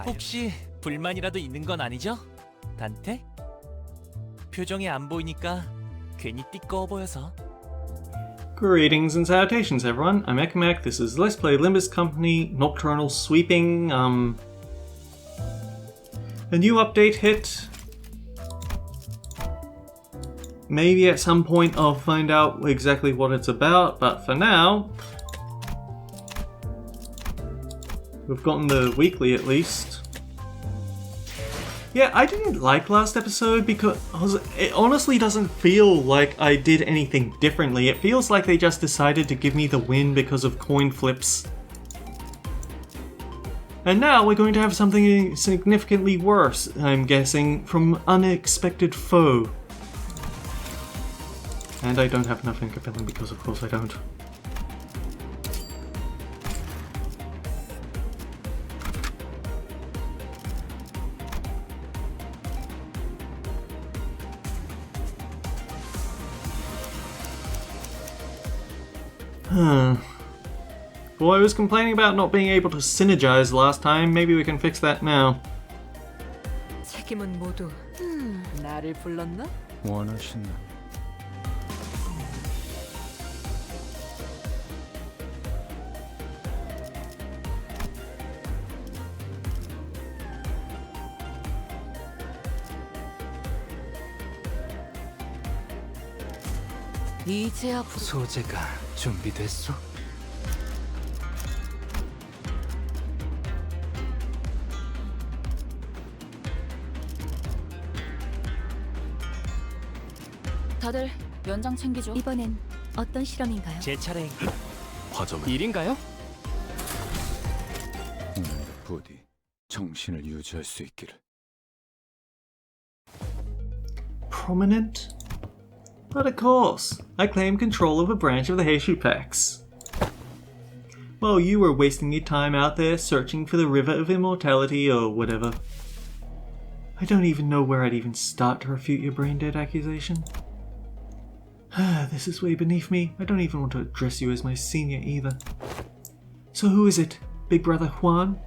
혹시 불만이라도 있는 건 아니죠? 단테? 표정이 안 보이니까 괜히 띠꺼워 보여서. Greetings and salutations, everyone. I'm Ekmek. This is Let's Play Limbus Company Nocturnal Sweeping. A new update hit. Maybe at some point I'll find out exactly what it's about, but for now, we've gotten the weekly at least. Yeah, I didn't like last episode because it honestly doesn't feel like I did anything differently. It feels like they just decided to give me the win because of coin flips. And now we're going to have something significantly worse, I'm guessing, from unexpected foe. And I don't have enough ink filling because of course I don't. Boy, I was complaining about not being able to synergize last time. Maybe we can fix that now. 책임은 모두 나를 불렀나? 원하시나? 이제야 소재가 준비됐소? 다들 연장 챙기죠. 이번엔 어떤 실험인가요? 제 차례. 화점은 일인가요? 오늘 부디 정신을 유지할 수 있기를. Prominent? But of course, I claim control of a branch of the Heishu Packs. While you were wasting your time out there searching for the River of Immortality or whatever. I don't even know where I'd even start to refute your brain-dead accusation. This is way beneath me. I don't even want to address you as my senior either. So who is it? Big Brother Juan?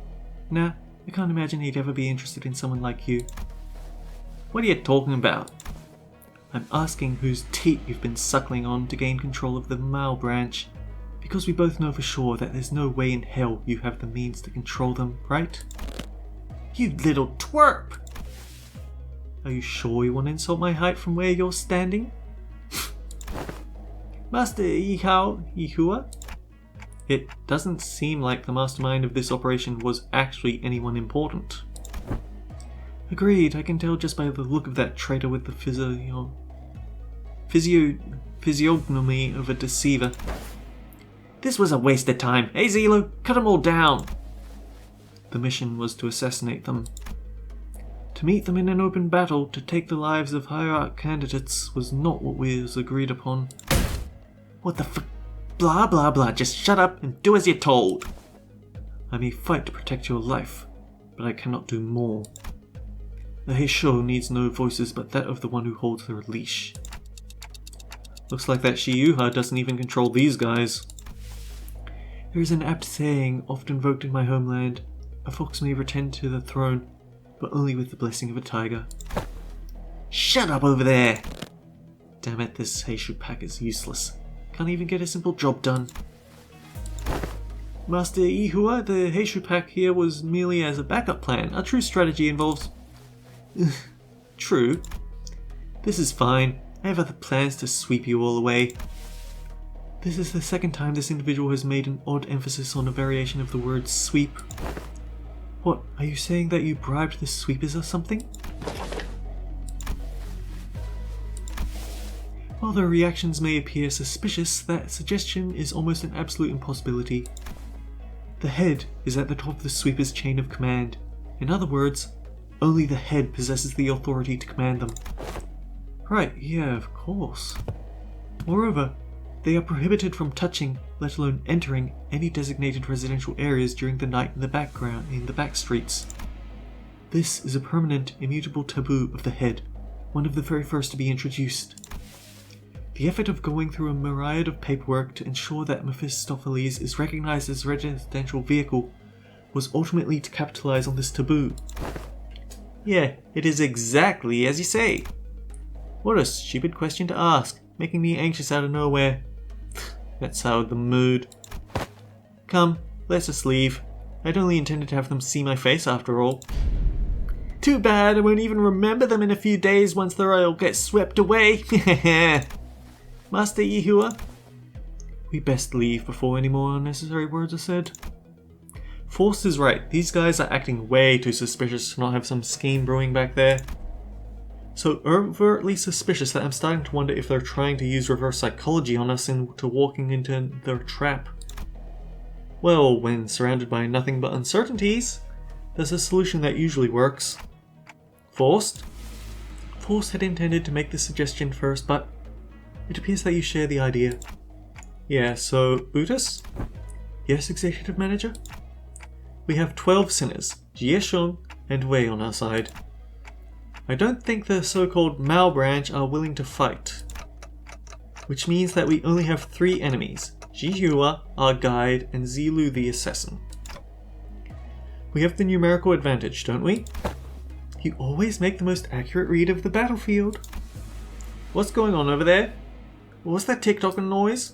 Nah, I can't imagine he'd ever be interested in someone like you. What are you talking about? I'm asking whose teat you've been suckling on to gain control of the Mao branch, because we both know for sure that there's no way in hell you have the means to control them, right? You little twerp! Are you sure you want to insult my height from where you're standing? Master Ihua? It doesn't seem like the mastermind of this operation was actually anyone important. Agreed, I can tell just by the look of that traitor with the physiognomy of a deceiver. This was a waste of time. Hey Zelo, cut them all down! The mission was to assassinate them. To meet them in an open battle, to take the lives of hierarch candidates, was not what was agreed upon. What the f- Blah blah blah, just shut up and do as you're told! I may fight to protect your life, but I cannot do more. The Heisho needs no voices but that of the one who holds their leash. Looks like that Shiyuha doesn't even control these guys. There is an apt saying often invoked in my homeland: a fox may pretend to the throne, but only with the blessing of a tiger. Shut up over there! Damn it, this Heishu pack is useless. Can't even get a simple job done. Master Ihua, the Heishu pack here was merely as a backup plan. Our true strategy involves... True. This is fine. I have other plans to sweep you all away. This is the second time this individual has made an odd emphasis on a variation of the word sweep. What, are you saying that you bribed the sweepers or something? While their reactions may appear suspicious, that suggestion is almost an absolute impossibility. The head is at the top of the sweeper's chain of command. In other words, only the head possesses the authority to command them. Right, yeah, of course. Moreover, they are prohibited from touching, let alone entering, any designated residential areas during the night in the back streets. This is a permanent, immutable taboo of the head, one of the very first to be introduced. The effort of going through a myriad of paperwork to ensure that Mephistopheles is recognized as a residential vehicle was ultimately to capitalize on this taboo. Yeah, it is exactly as you say. What a stupid question to ask, making me anxious out of nowhere. That soured the mood. Come, let's just leave. I'd only intended to have them see my face after all. Too bad I won't even remember them in a few days once the royal gets swept away. Master Ihua, we best leave before any more unnecessary words are said. Forst is right, these guys are acting way too suspicious to not have some scheme brewing back there. So overtly suspicious that I'm starting to wonder if they're trying to use reverse psychology on us into walking into their trap. Well, when surrounded by nothing but uncertainties, there's a solution that usually works. Forst? Forst had intended to make this suggestion first, but it appears that you share the idea. Yeah, so Butus? Yes, Executive Manager? We have 12 sinners, Jie Shung and Wei on our side. I don't think the so-called Mao branch are willing to fight. Which means that we only have 3 enemies, Jihua, our guide, and Zilu the assassin. We have the numerical advantage, don't we? You always make the most accurate read of the battlefield. What's going on over there? What's that tick-tocking noise?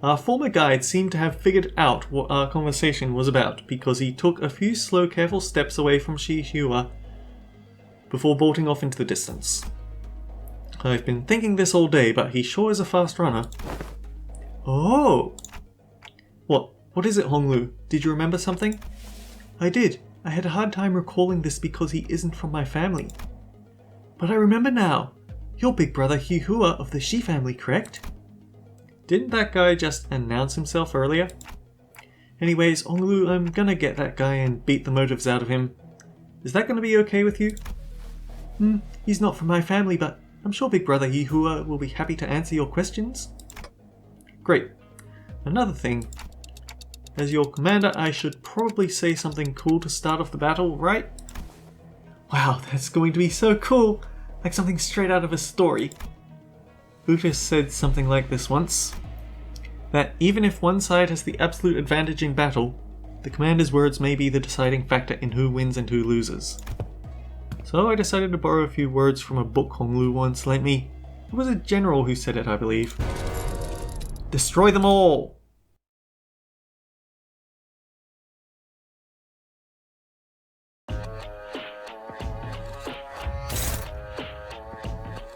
Our former guide seemed to have figured out what our conversation was about because he took a few slow, careful steps away from Jihua before bolting off into the distance. I've been thinking this all day, but he sure is a fast runner. Oh! What is it, Honglu? Did you remember something? I did. I had a hard time recalling this because he isn't from my family. But I remember now. You're big brother Hihua of the Shi family, correct? Didn't that guy just announce himself earlier? Anyways, Honglu, I'm gonna get that guy and beat the motives out of him. Is that gonna be okay with you? He's not from my family, but I'm sure big brother Yihua will be happy to answer your questions. Great. Another thing. As your commander, I should probably say something cool to start off the battle, right? Wow, that's going to be so cool! Like something straight out of a story. Butus said something like this once. That even if one side has the absolute advantage in battle, the commander's words may be the deciding factor in who wins and who loses. So I decided to borrow a few words from a book Honglu once lent me. It was a general who said it, I believe. Destroy them all!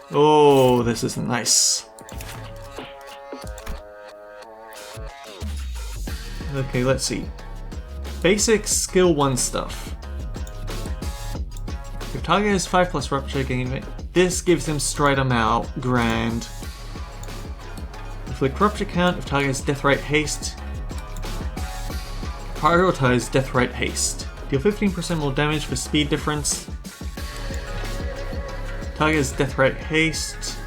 Oh, this is nice. Okay, let's see. Basic skill 1 stuff. If target has 5+ rupture gain, this gives him Strider Mao. Grand. Inflict rupture count if target has Death Right Haste. Prioritize Death Right Haste. Deal 15% more damage for speed difference. Target has Death Right Haste.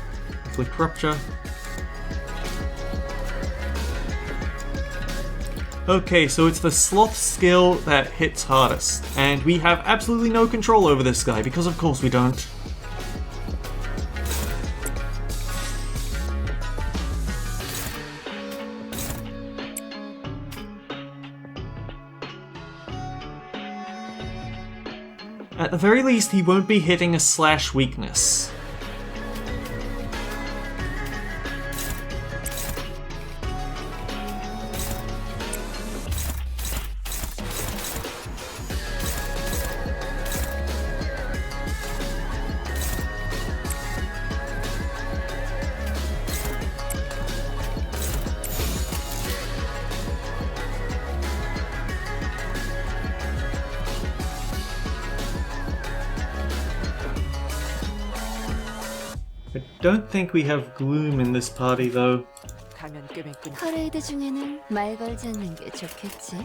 Inflict rupture. Okay, so it's the sloth skill that hits hardest, and we have absolutely no control over this guy, because of course we don't. At the very least, he won't be hitting a slash weakness. I don't think we have Gloom in this party though. 가면 꿰맨꾼. 퍼레이드 중에는 말 걸지 않는 게 좋겠지.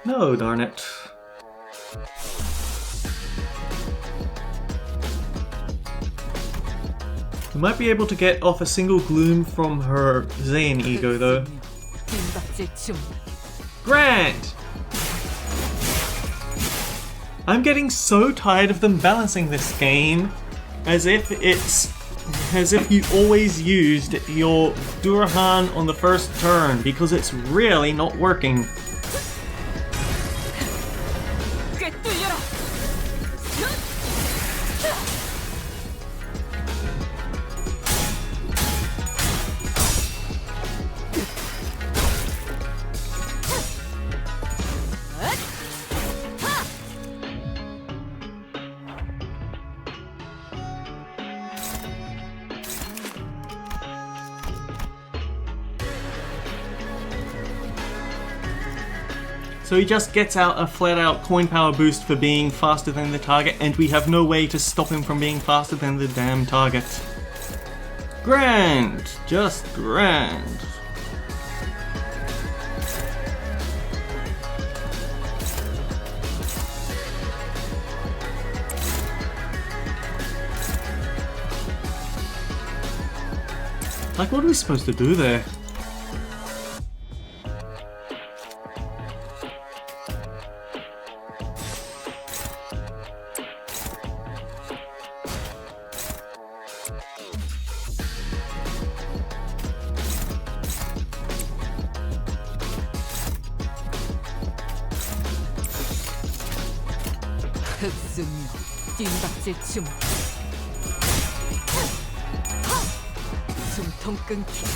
No, darn it. We might be able to get off a single Gloom from her Zayn ego though. Grand! I'm getting so tired of them balancing this game as if it's as if you always used your Durahan on the first turn, because it's really not working. 꿰뚫려라. So he just gets out a flat-out coin power boost for being faster than the target, and we have no way to stop him from being faster than the damn target. Grand! Just grand. Like, what are we supposed to do there? 흡수력, 뜀박질 춤. 숨통 끊기.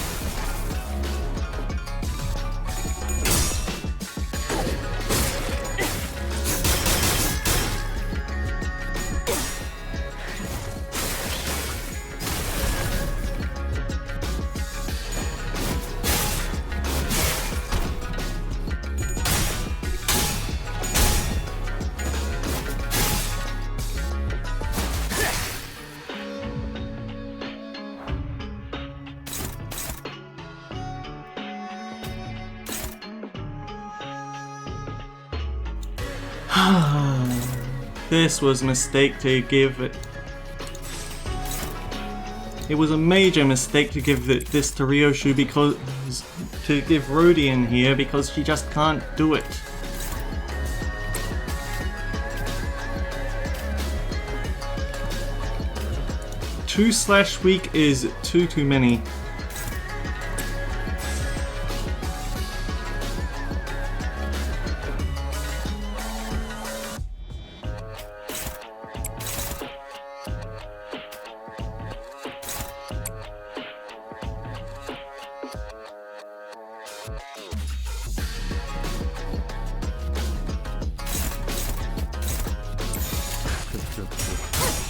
This was a mistake to give it. It was a major mistake to give this to Ryoshu, because to give Rodian here, because she just can't do it. Two slash weak is too many.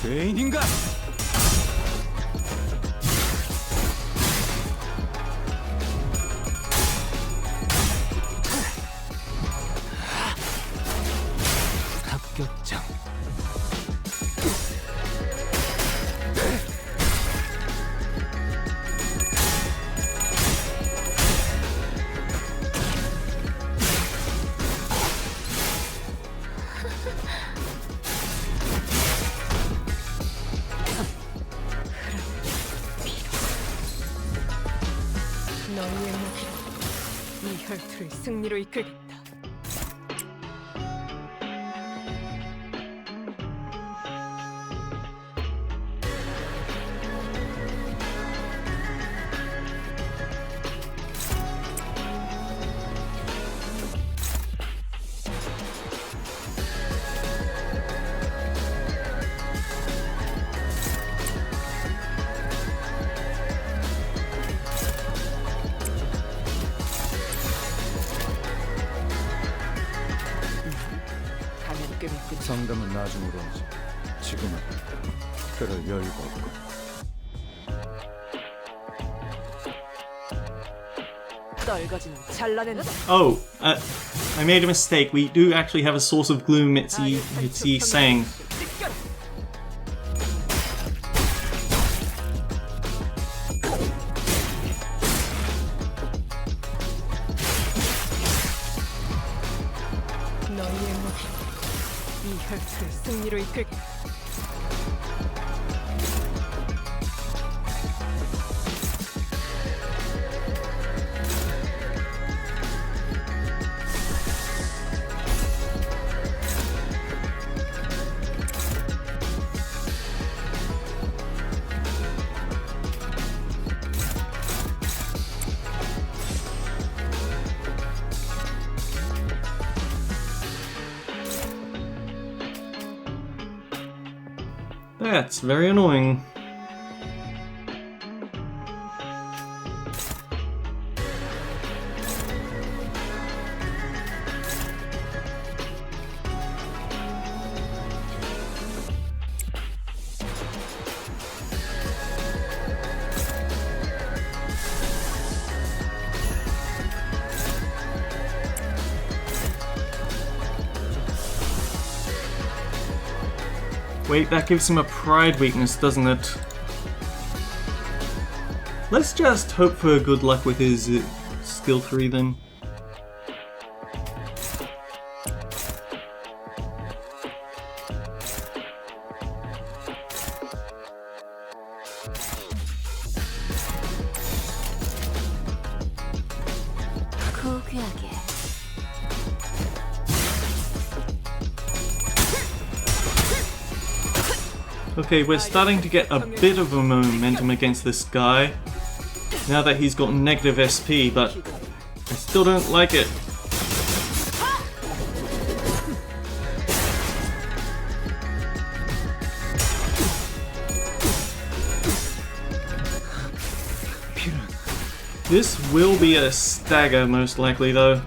죄인인가? 합격장. 너희의 무기로 이 혈투를 승리로 이끌겠다. 상담은 나중으로 하지. 지금은 그럴 여유가 없고. 떨거지는 잘라낸다. Oh, I made a mistake. We do actually have a source of gloom. Mitzi sang. 너희의 무기로 이 혈투를 승리로 이끌겠다. That's very annoying. Wait, that gives him a pride weakness, doesn't it? Let's just hope for good luck with his skill 3 then. 고귀하게. Okay, we're starting to get a bit of a momentum against this guy. Now that he's got negative SP, but I still don't like it. This will be a stagger most likely though.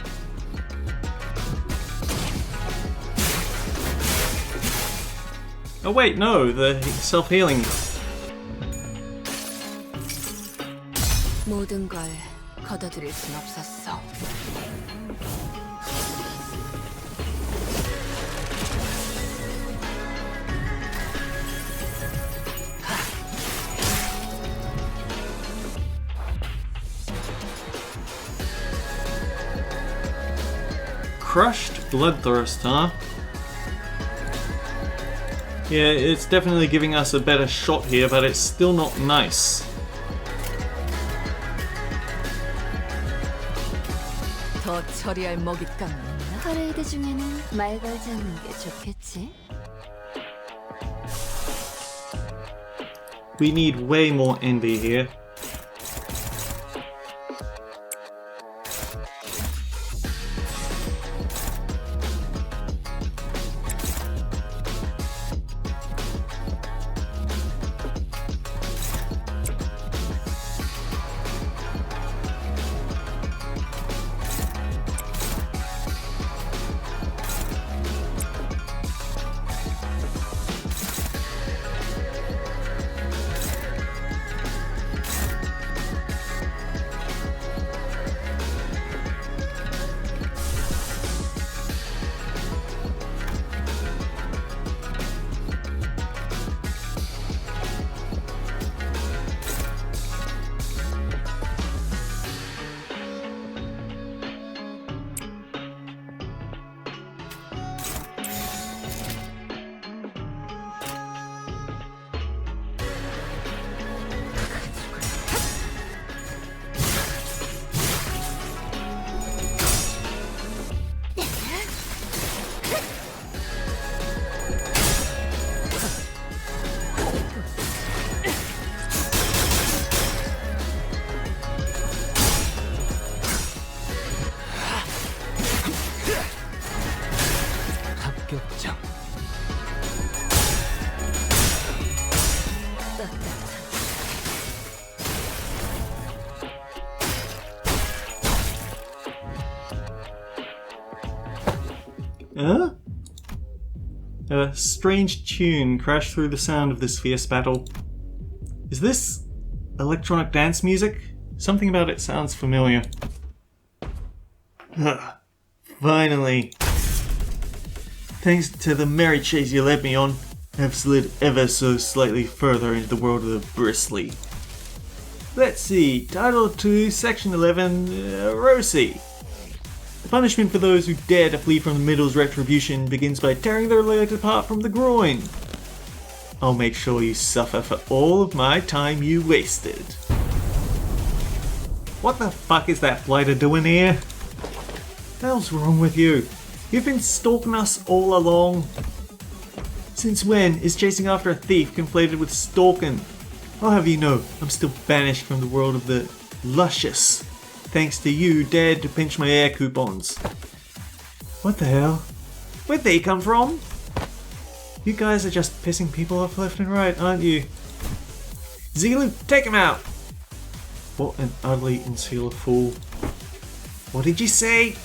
Oh wait, no, the self-healing. 모든 걸 걷어들일 순 없었어. Crushed Bloodthirst, huh? Yeah, it's definitely giving us a better shot here, but it's still not nice. 더 처리할 먹잇감이 있나? 퍼레이드 중에는 말 걸지 않는 게 좋겠지? We need way more envy here. 합격점. Huh? A strange tune crashed through the sound of this fierce battle. Is this electronic dance music? Something about it sounds familiar. Finally. Thanks to the merry chase you led me on, I've slid ever so slightly further into the world of the bristly. Let's see, Title 2, Section 11, Rosie. The punishment for those who dare to flee from the Middle's retribution begins by tearing their leg apart from the groin. I'll make sure you suffer for all of my time you wasted. What the fuck is that blighter doing here? What the hell's wrong with you? You've been stalking us all along. Since when is chasing after a thief conflated with stalking? I'll have you know, I'm still banished from the world of the luscious. Thanks to you dared to pinch my air coupons. What the hell? Where'd they come from? You guys are just pissing people off left and right, aren't you? Zilu, take him out! What an utterly insular fool. What did you say?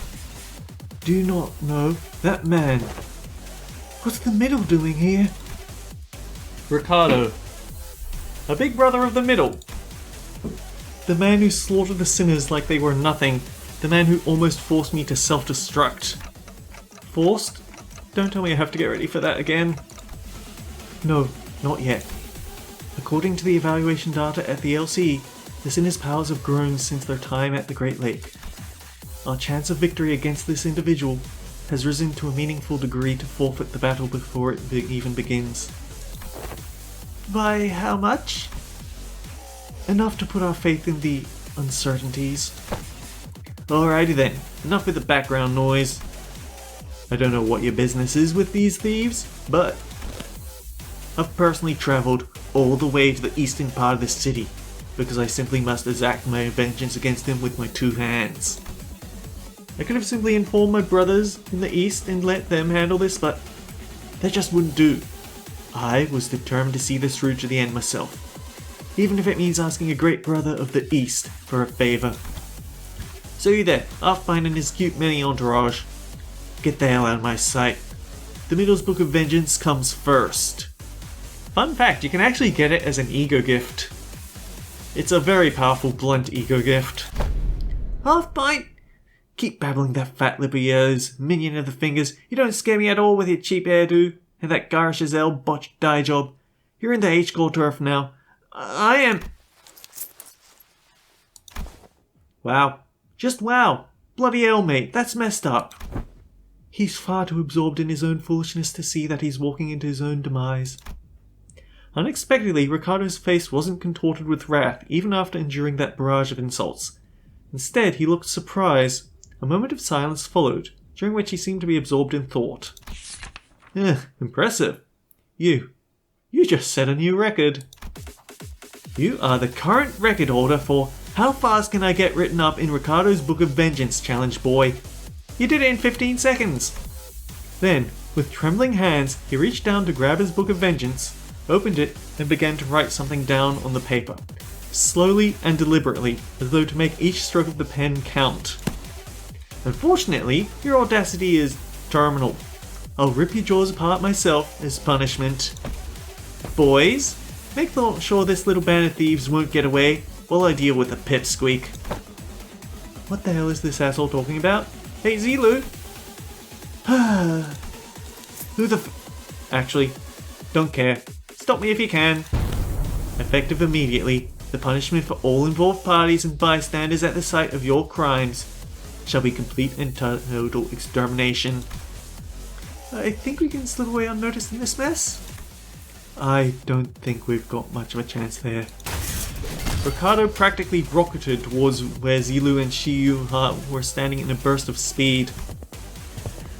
Do you not know that man? What's the middle doing here? Ricardo. A big brother of the middle. The man who slaughtered the sinners like they were nothing. The man who almost forced me to self-destruct. Forced? Don't tell me I have to get ready for that again. No, not yet. According to the evaluation data at the LC, the sinners' powers have grown since their time at the Great Lake. Our chance of victory against this individual has risen to a meaningful degree to forfeit the battle before it even begins. By how much? Enough to put our faith in the uncertainties. Alrighty then, enough with the background noise. I don't know what your business is with these thieves, but I've personally travelled all the way to the eastern part of the city because I simply must exact my vengeance against them with my 2 hands. I could have simply informed my brothers in the east and let them handle this, but that just wouldn't do. I was determined to see this through to the end myself, even if it means asking a great brother of the east for a favour. So you there, Halfbind and his cute mini entourage. Get the hell out of my sight. The Middle's Book of Vengeance comes first. Fun fact, you can actually get it as an ego gift. It's a very powerful blunt ego gift. Halfbind! Keep babbling that fat lip of yours, minion of the fingers. You don't scare me at all with your cheap hairdo and that Gar Chazelle botched dye job. You're in the H-Gold turf now. I am... Wow. Just wow. Bloody hell, mate. That's messed up. He's far too absorbed in his own foolishness to see that he's walking into his own demise. Unexpectedly, Ricardo's face wasn't contorted with wrath even after enduring that barrage of insults. Instead, he looked surprised. A moment of silence followed, during which he seemed to be absorbed in thought. Impressive. You just set a new record. You are the current record holder for How Fast Can I Get Written Up in Ricardo's Book of Vengeance challenge, boy. You did it in 15 seconds. Then, with trembling hands, he reached down to grab his Book of Vengeance, opened it, and began to write something down on the paper. Slowly and deliberately, as though to make each stroke of the pen count. Unfortunately, your audacity is terminal. I'll rip your jaws apart myself as punishment. Boys, make sure this little band of thieves won't get away while I deal with the pipsqueak. What the hell is this asshole talking about? Hey, Zilu! Who the Actually, don't care. Stop me if you can. Effective immediately, the punishment for all involved parties and bystanders at the site of your crimes shall be complete and total extermination. I think we can slip away unnoticed in this mess? I don't think we've got much of a chance there. Ricardo practically rocketed towards where Zilu and Shiyu were standing in a burst of speed.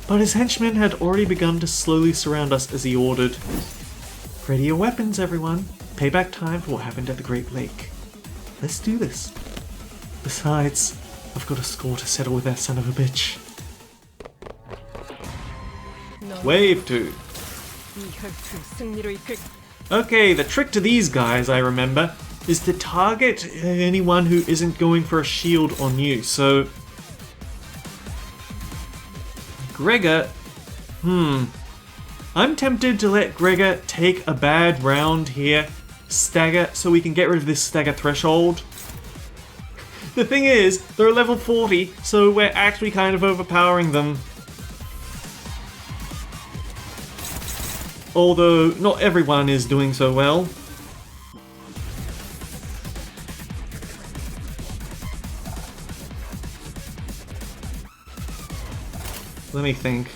But his henchmen had already begun to slowly surround us as he ordered. Ready your weapons, everyone. Payback time for what happened at the Great Lake. Let's do this. Besides, I've got a score to settle with that son of a bitch. Wave 2. Okay, the trick to these guys, I remember, is to target anyone who isn't going for a shield on you. So, Gregor, I'm tempted to let Gregor take a bad round here, stagger, so we can get rid of this stagger threshold. The thing is, they're level 40, so we're actually kind of overpowering them. Although, not everyone is doing so well. Let me think.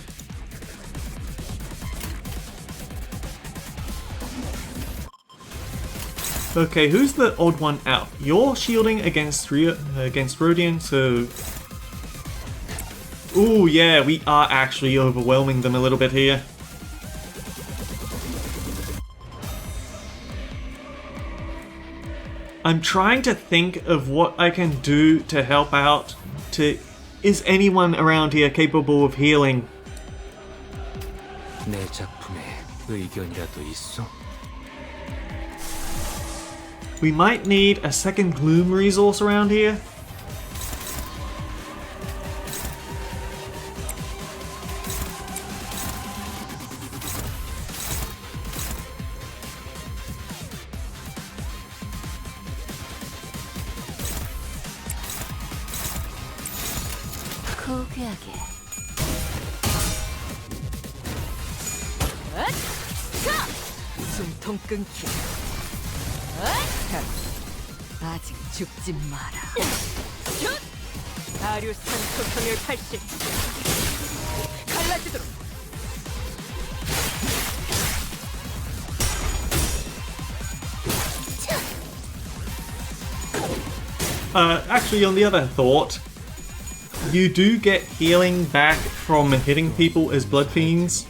Okay, who's the odd one out? You're shielding against Rodian, so... Ooh, yeah, we are actually overwhelming them a little bit here. I'm trying to think of what I can do to help out. Is anyone around here capable of healing? 내 작품에 의견이라도 있어? We might need a second gloom resource around here. 고귀하게. 숨통 끊기. 아직 죽지 마라. 아류산 소통일 80. 갈라지도록. Actually, on the other thought, you do get healing back from hitting people as blood fiends.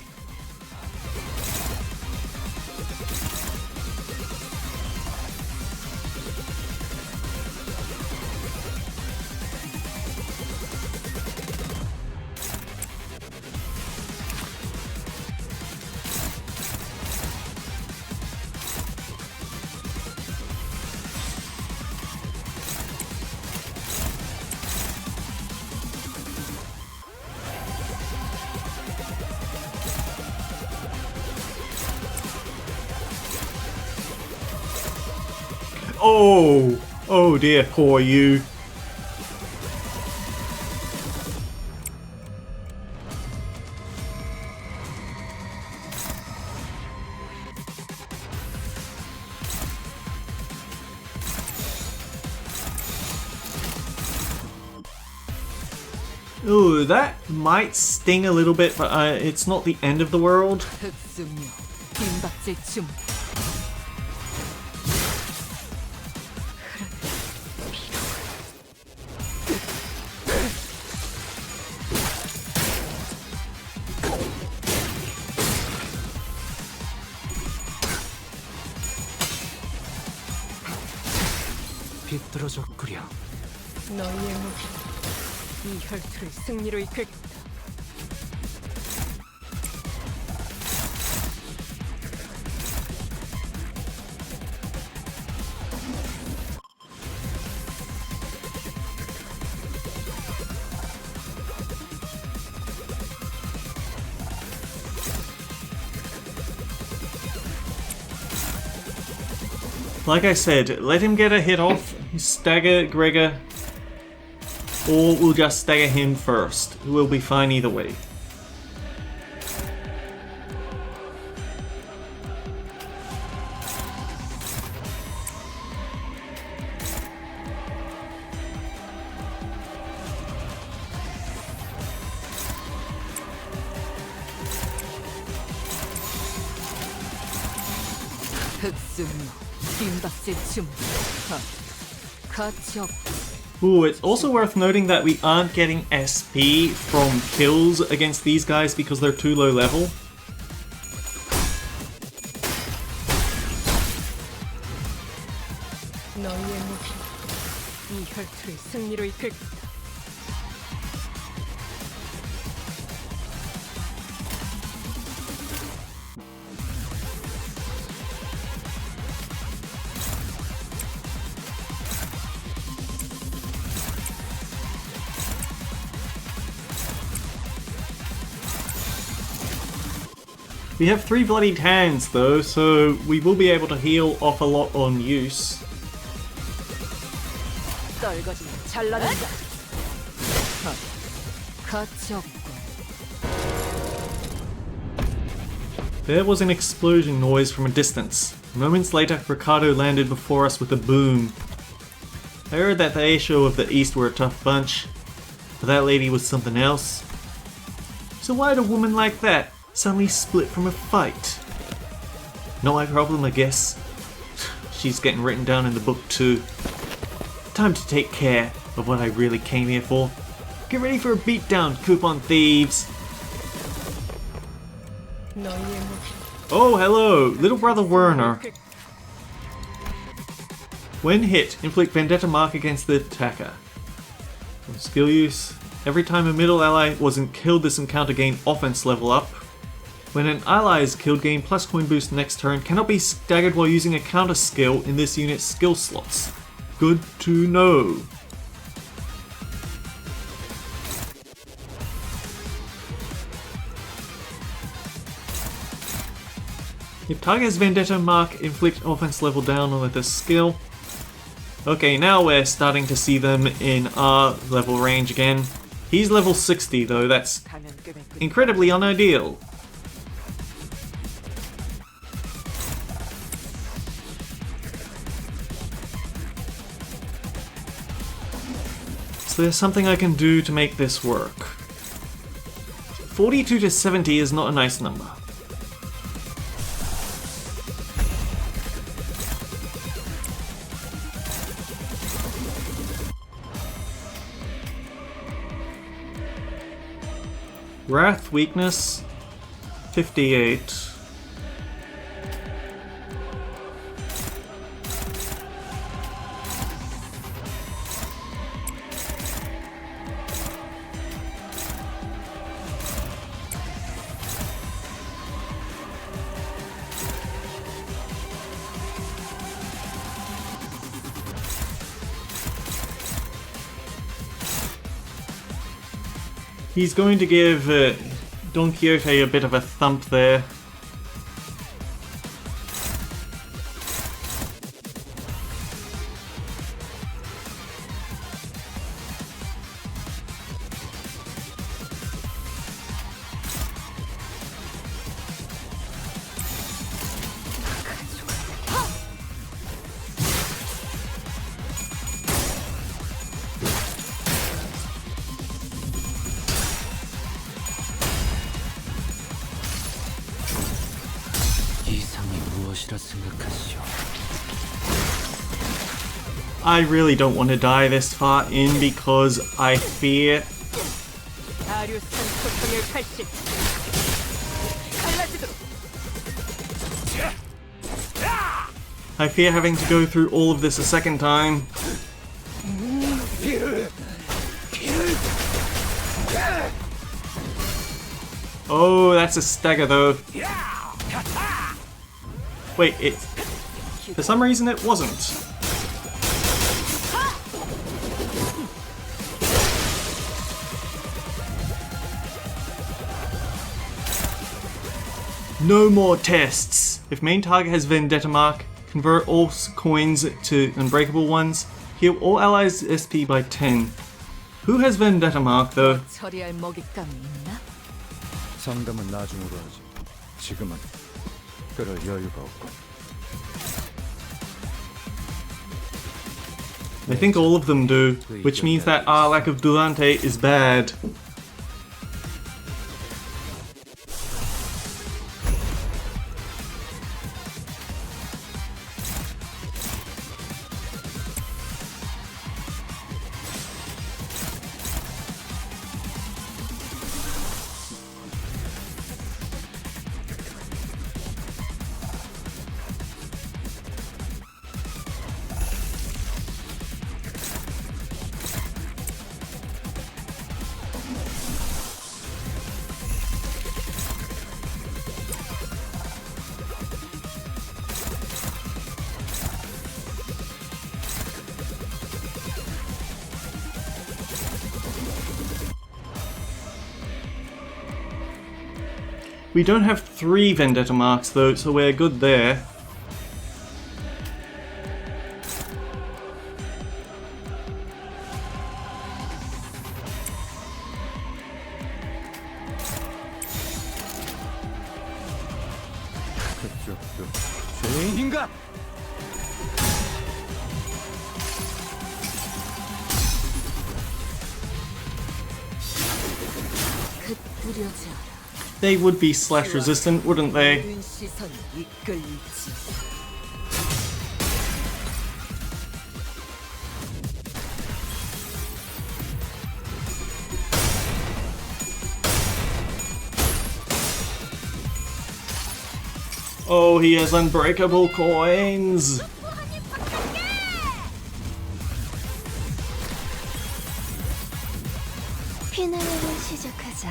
Oh! Oh dear, poor you. Ooh, that might sting a little bit, but it's not the end of the world. 흑수묘. 빈박질 춤. 비뚤어졌구려. 너희의 무기. 이 혈투를 승리로 이끌. Like I said, let him get a hit off, stagger Gregor, or we'll just stagger him first. We'll be fine either way. 흑수묘. 빈박질 춤. 가치 없. Ooh, it's also worth noting that we aren't getting SP from kills against these guys because they're too low level. 너희의 무기. 이 혈투를 승리로 이끌. We have 3 bloodied hands though, so we will be able to heal off a lot on use. 떨거지면 잘라낸다. 가치 없고. There was an explosion noise from a distance. Moments later, Ricardo landed before us with a boom. I heard that the Aisho of the East were a tough bunch, but that lady was something else. So why'd a woman like that suddenly split from a fight? Not my problem, I guess. She's getting written down in the book too. Time to take care of what I really came here for. Get ready for a beatdown, coupon thieves! 너희의 무기. Oh, hello, little brother Werner. When hit, inflict Vendetta mark against the attacker. From skill use, every time a middle ally wasn't killed, this encounter gained offense level up. When an ally is killed, gain plus coin boost next turn. Cannot be staggered while using a counter skill in this unit's skill slots. Good to know. If target has Vendetta mark, inflict offense level down with a skill. Okay, now we're starting to see them in our level range again. He's level 60 though, that's incredibly unideal. So there's something I can do to make this work. 42 to 70 is not a nice number. Wrath weakness 58. He's going to give Don Quixote a bit of a thump there. 이상이 무엇이라 생각하시오? I really don't want to die this far in because I fear 아류산 소통의 칼신 갈라지도록 having to go through all of this a second time. Oh, that's a stagger though. Wait, for some reason it wasn't. No more tests. If main target has Vendetta mark, convert all coins to unbreakable ones. Heal all allies SP by 10. Who has Vendetta mark though? 처리할 먹잇감이 있나? 상담은 나중으로 하지. 지금은 그럴 여유가 없고. I think all of them do, which means that our lack of Durante is bad. We don't have 3 Vendetta marks though, so we're good there. 그쪽도 죄인인가? 흩뿌려져 They would be slash resistant, wouldn't they? 모든 시선이 이끌리지. Oh, he has unbreakable coins! 피날레를 시작하자.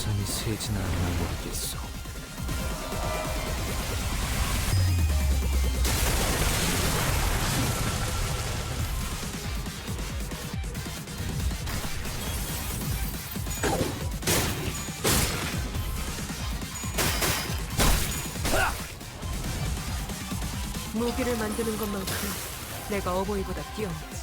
예산이 세진 않나 모르겠어. 무기를 만드는 것만큼 내가 어버이보다 뛰어났지.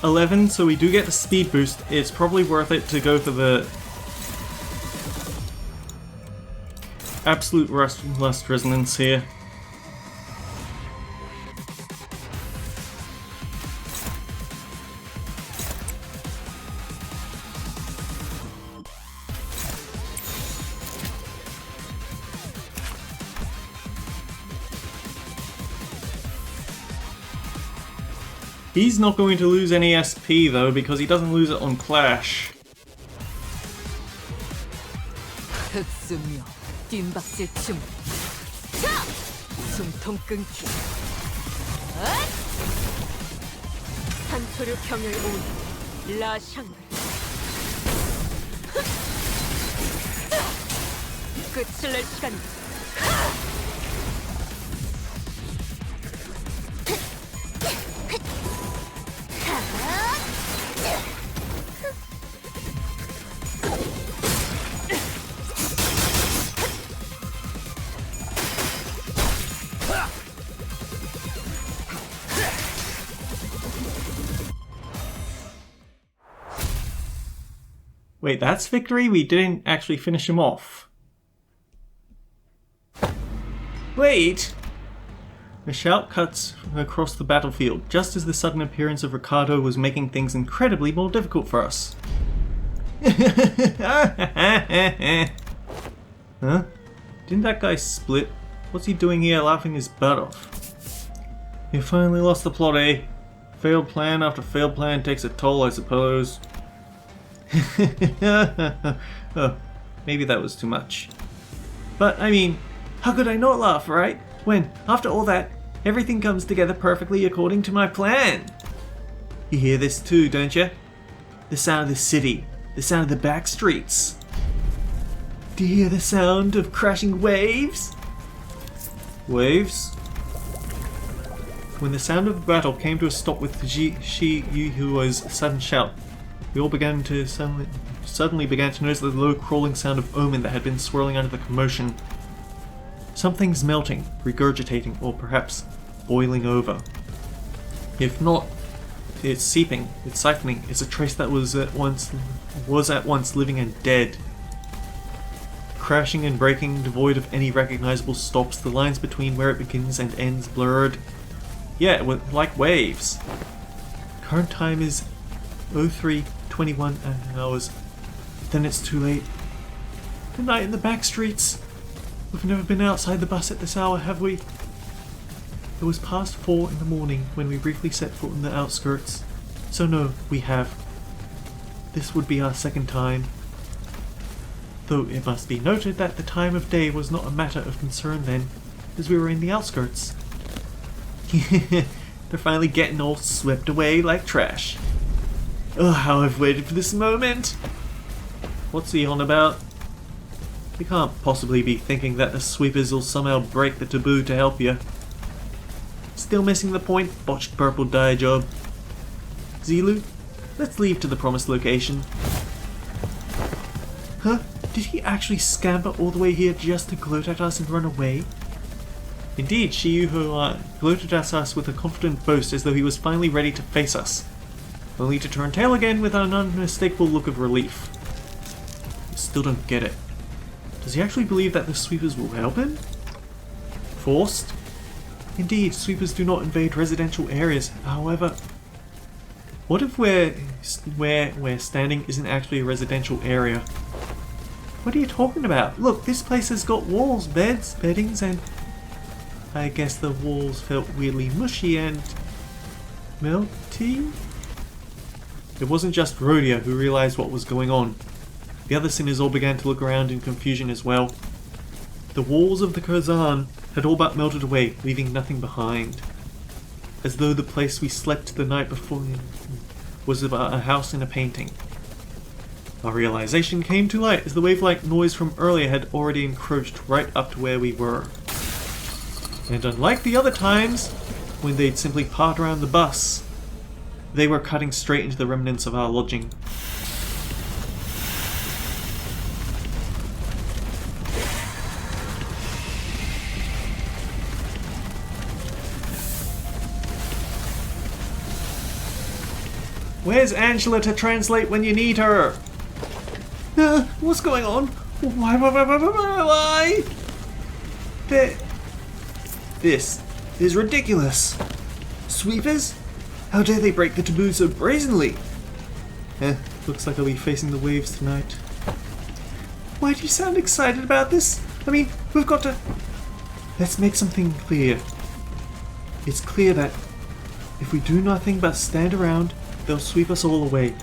$11, so we do get the speed boost. It's probably worth it to go for the absolute lust resonance here. He's not going to lose any SP though, because he doesn't lose it on Clash. 흑수며 뒷박질 춤. 자! 숨통 끊기. 산초류 평을 온 라샹을. 끝을 낼 시간이다. Wait, that's victory? We didn't actually finish him off. Wait! The shout cuts across the battlefield, just as the sudden appearance of Ricardo was making things incredibly more difficult for us. Huh? Didn't that guy split? What's he doing here laughing his butt off? You finally lost the plot, eh? Failed plan after failed plan takes a toll, I suppose. Oh, maybe that was too much. But, I mean, how could I not laugh, right? When, after all that, everything comes together perfectly according to my plan. You hear this too, don't you? The sound of the city, the sound of the back streets. Do you hear the sound of crashing waves? Waves? When the sound of the battle came to a stop with Yuhua's sudden shout, we all began to suddenly began to notice the low crawling sound of omen that had been swirling under the commotion. Something's melting, regurgitating, or perhaps boiling over. If not, it's seeping, it's siphoning, it's a trace that was at once living and dead. Crashing and breaking, devoid of any recognizable stops, the lines between where it begins and ends blurred. Yeah, like waves. Current time is 03:21 hours. Then it's too late. The night in the back streets. We've never been outside the bus at this hour, have we? It was past 4 in the morning when we briefly set foot in the outskirts. So no, we have. This would be our second time. Though it must be noted that the time of day was not a matter of concern then, as we were in the outskirts. They're finally getting all swept away like trash. Oh, how I've waited for this moment! What's he on about? You can't possibly be thinking that the sweepers will somehow break the taboo to help you. Still missing the point, botched purple dye job. Zilu, let's leave to the promised location. Huh? Did he actually scamper all the way here just to gloat at us and run away? Indeed, Shiyuho gloated at us with a confident boast as though he was finally ready to face us, only to turn tail again with an unmistakable look of relief. I still don't get it. Does he actually believe that the sweepers will help him? Forced? Indeed, sweepers do not invade residential areas, however... What if where we're standing isn't actually a residential area? What are you talking about? Look, this place has got walls, beds, beddings, and... I guess the walls felt weirdly mushy and... melty? It wasn't just Rhodia who realized what was going on. The other sinners all began to look around in confusion as well. The walls of the Kazan had all but melted away, leaving nothing behind. as though the place we slept the night before was about a house in a painting. Our realization came too late, as the wave-like noise from earlier had already encroached right up to where we were. And unlike the other times, when they'd simply part around the bus, they were cutting straight into the remnants of our lodging. Where's Angela to translate when you need her? What's going on? Why? This is ridiculous. Sweepers? How dare they break the taboo so brazenly? Looks like I'll be facing the waves tonight. Why do you sound excited about this? I mean, we've got to... Let's make something clear. It's clear that if we do nothing but stand around, they'll sweep us all away.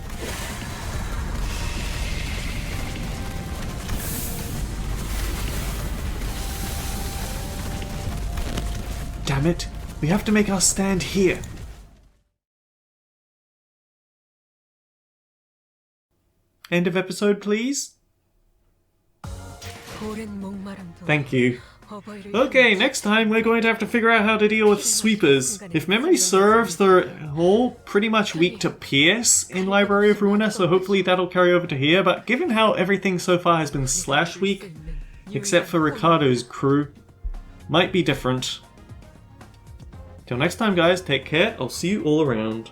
Damn it, we have to make our stand here. End of episode, please. Thank you. Okay, next time we're going to have to figure out how to deal with sweepers. If memory serves, they're all pretty much weak to Pierce in Library of Ruina, so hopefully that'll carry over to here, but given how everything so far has been slash weak, except for Ricardo's crew, might be different. Till next time guys, take care, I'll see you all around.